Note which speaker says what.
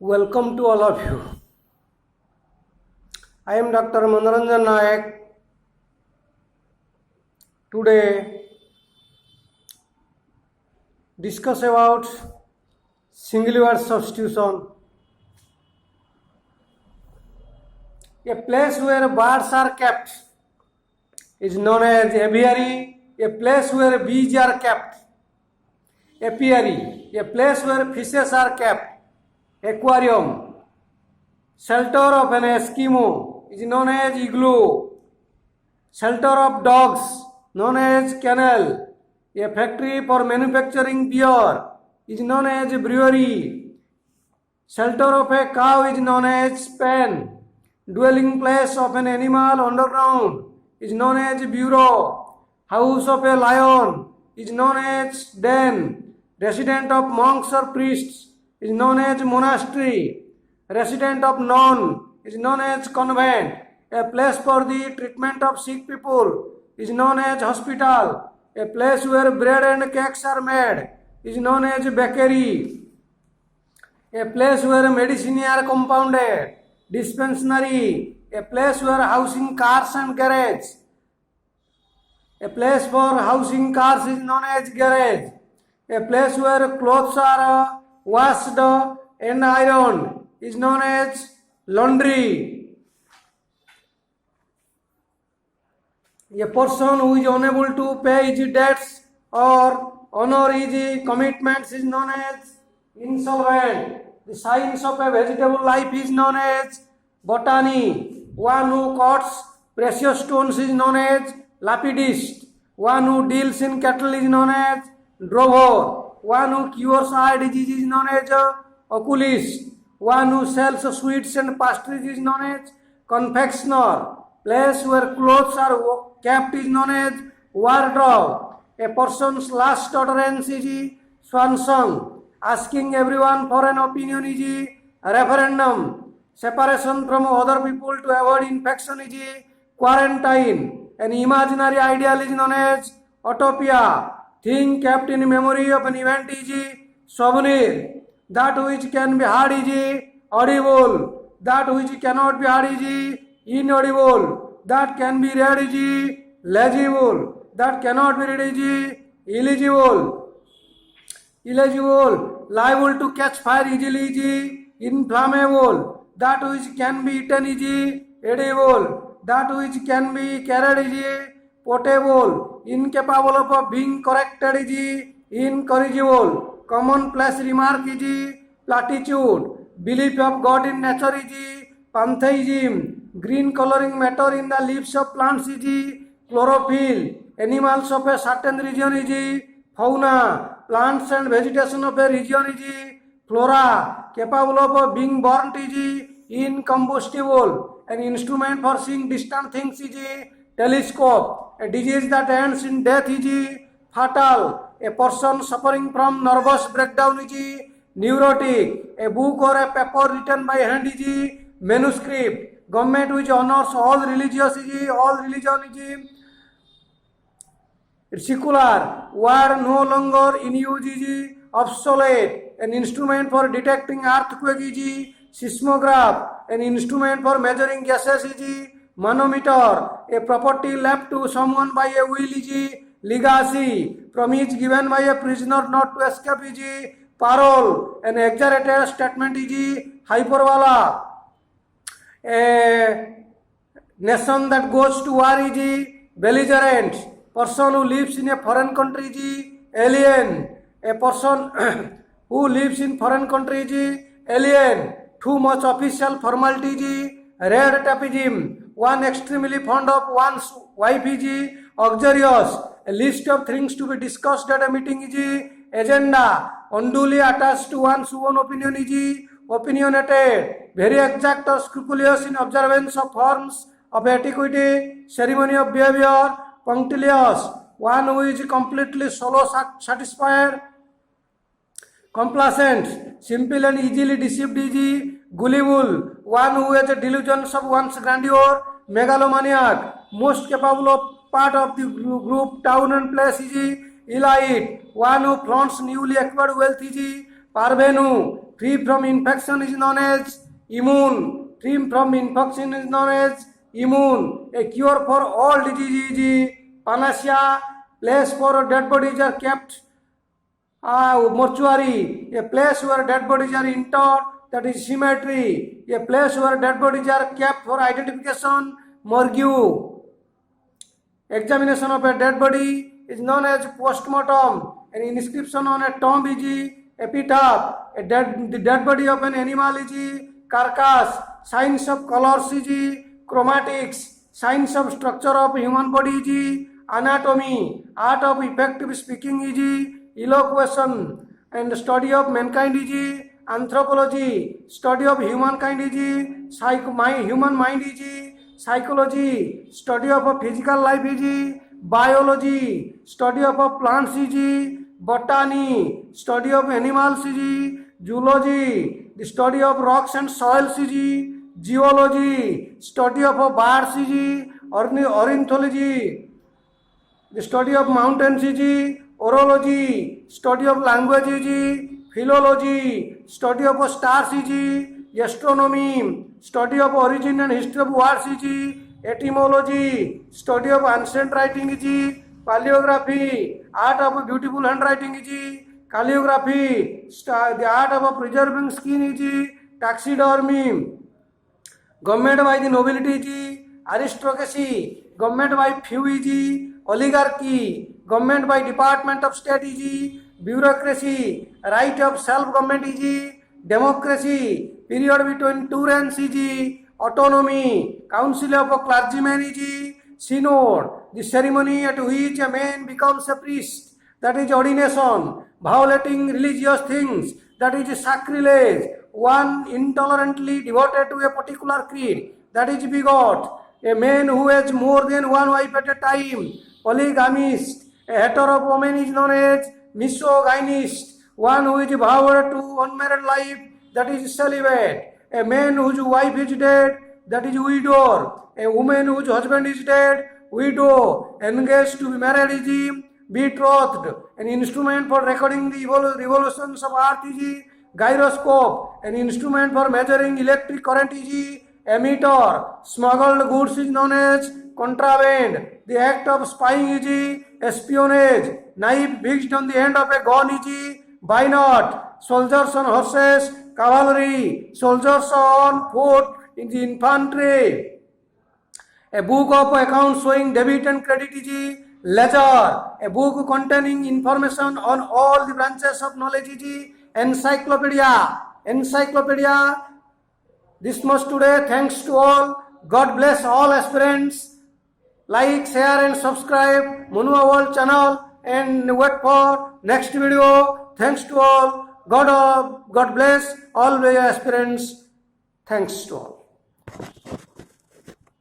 Speaker 1: Welcome to all of you. I am Dr. Manoranjan Nayak. Today, discuss about single word substitution. A place where birds are kept is known as aviary. A place where bees are kept, apiary. A place where fishes are kept, aquarium. Shelter of an Eskimo is known as igloo. Shelter of dogs known as kennel. A factory for manufacturing beer is known as brewery. Shelter of a cow is known as pen. Dwelling place of an animal underground is known as burrow. House of a lion is known as den. Resident of monks or priests is known as monastery. Resident of nun is known as convent. A place for the treatment of sick people is known as hospital. A place where bread and cakes are made is known as bakery. A place where medicine are compounded, dispensary. A place where housing cars and garage. A place for housing cars is known as garage. A place where clothes are washed and ironed is known as laundry. A person who is unable to pay his debts or honor his commitments is known as insolvent. The science of a vegetable life is known as botany. One who cuts precious stones is known as lapidist. One who deals in cattle is known as drover. One who cures eye disease is known as oculist. One who sells sweets and pastries is known as confectioner. Place where clothes are kept is known as wardrobe. A person's last utterance is swan song. Asking everyone for an opinion is referendum. Separation from other people to avoid infection is quarantine. An imaginary ideal is known as utopia. Thing kept in memory of an event is souvenir. That which can be heard is audible. That which cannot be heard is inaudible. That can be read is legible. That cannot be read is illegible. Illegible. Liable to catch fire easily is inflammable. That which can be eaten is edible. That which can be carried is potable. Incapable of being corrected is incorrigible. Commonplace remark is platitude. Belief of God in nature is pantheism. Green coloring matter in the leaves of plants is chlorophyll. Animals of a certain region is fauna. Plants and vegetation of a region is flora. Capable of being burnt is incombustible. An instrument for seeing distant things is a telescope. A disease that ends in death is fatal. A person suffering from nervous breakdown is neurotic. A book or a paper written by hand is manuscript. Government which honors all religious is all religion is secular. Word no longer in use is obsolete. An instrument for detecting earthquake is seismograph. An instrument for measuring gases is manometer. A property left to someone by a will is legacy. Promise given by a prisoner not to escape is parole. An exaggerated statement is hyperbola. A nation that goes to war is belligerent. Person who lives in a foreign country is alien. A person who lives in foreign country is alien. Too much official formality is red tapeism. One extremely fond of one's wife is uxorious. A list of things to be discussed at a meeting is agenda. Unduly attached to one's own opinion is opinionated. Very exact or scrupulous in observance of forms of etiquette, ceremony of behavior, punctilious. One who is completely solo satisfied, complacent, simple and easily deceived is gullible. One who has delusions of one's grandeur, megalomaniac. Most capable of part of the group, town and place is elite. One who flaunts newly acquired wealth is parvenu. Free from infection is known as immune. Free from infection is known as immune. A cure for all disease is panacea. Place for dead bodies are kept mortuary. A place where dead bodies are interred, that is cemetery. A place where dead bodies are kept for identification, morgue. Examination of a dead body is known as postmortem. An inscription on a tomb is epitaph. The dead body of an animal is carcass. Signs of colors is chromatics. Signs of structure of human body is anatomy. Art of effective speaking is elocution. And study of mankind is anthropology. Study of humankind is human mind is psychology. Study of a physical life is biology. Study of a plants is botany. Study of animals is zoology. The study of rocks and soils is geology. Study of birds is ornithology. The study of mountains is orology. Study of language is philology. Study of stars is astronomy. Study of origin and history of words is etymology. Study of ancient writing is paleography. Art of beautiful handwriting is calligraphy. The art of preserving skin is taxidermy. Government by the nobility is aristocracy. Government by few is oligarchy. Government by department of state is bureaucracy. Right of self-government is democracy. Period between two ranks is autonomy. Council of a clergyman is synod. The ceremony at which a man becomes a priest, that is ordination. Violating religious things, that is sacrilege. One intolerantly devoted to a particular creed, that is bigot. A man who has more than one wife at a time, polygamist. A hater of women is known as misogynist. One who is vowed to unmarried life, that is celibate. A man whose wife is dead, that is widower. A woman whose husband is dead, widow. Engaged to be married is betrothed. An instrument for recording the revolutions of earth is gyroscope. An instrument for measuring electric current is emitter. Smuggled goods is known as contraband. The act of spying is espionage. Knife fixed on the end of a gun is bayonet. Soldiers on horses, cavalry. Soldiers on foot in the infantry. A book of accounts showing debit and credit is ledger. A book containing information on all the branches of knowledge is encyclopedia. Encyclopedia. This much today. Thanks to all. God bless all aspirants. Like, share and subscribe Munua World channel and wait for next video. Thanks to all. God bless all the aspirants. Thanks to all.